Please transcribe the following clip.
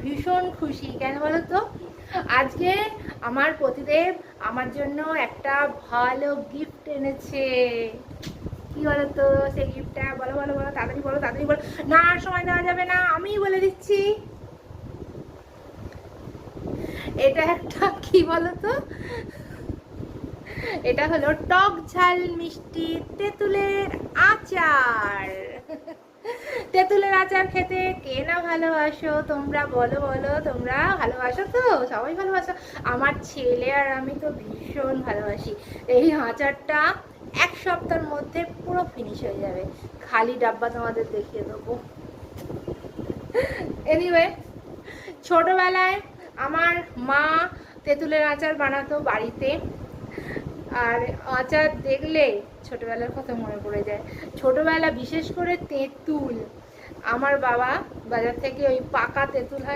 ভীষণ খুশি। কেন বলো তো? আজকে আমার পতিদেব আমার জন্য একটা ভালো গিফট এনেছে। কি বলো তো সেই গিফটটা? বলো বলো বলো, তাড়াতাড়ি বলো, তাড়াতাড়ি বলো। না আর সময় দেওয়া যাবে না, আমিই বলে দিচ্ছি। এটা একটা কি বলো তো, এটা হলো টক ঝাল মিষ্টি তেঁতুলের আচার। তেঁতুলের আচার খেতে কে না ভালোবাসো? তোমরা বলো বলো, তোমরা ভালোবাসো তো? সবাই ভালোবাসো। আমার ছেলে আর আমি তো ভীষণ ভালোবাসি। এই আচারটা 1 সপ্তাহের মধ্যে পুরো ফিনিশ হয়ে যাবে। খালি ডাব্বা তোমাদের দেখিয়ে দেবো। এনিওয়ে, ছোটবেলায় আমার মা তেঁতুলের আচার বানাতো বাড়িতে। আর আচার দেখলে ছোটবেলার কথা মনে পড়ে যায়। ছোটবেলা বিশেষ করে তেঁতুল, আমার বাবা বাজার থেকে ওই পাকা তেঁতুল হয়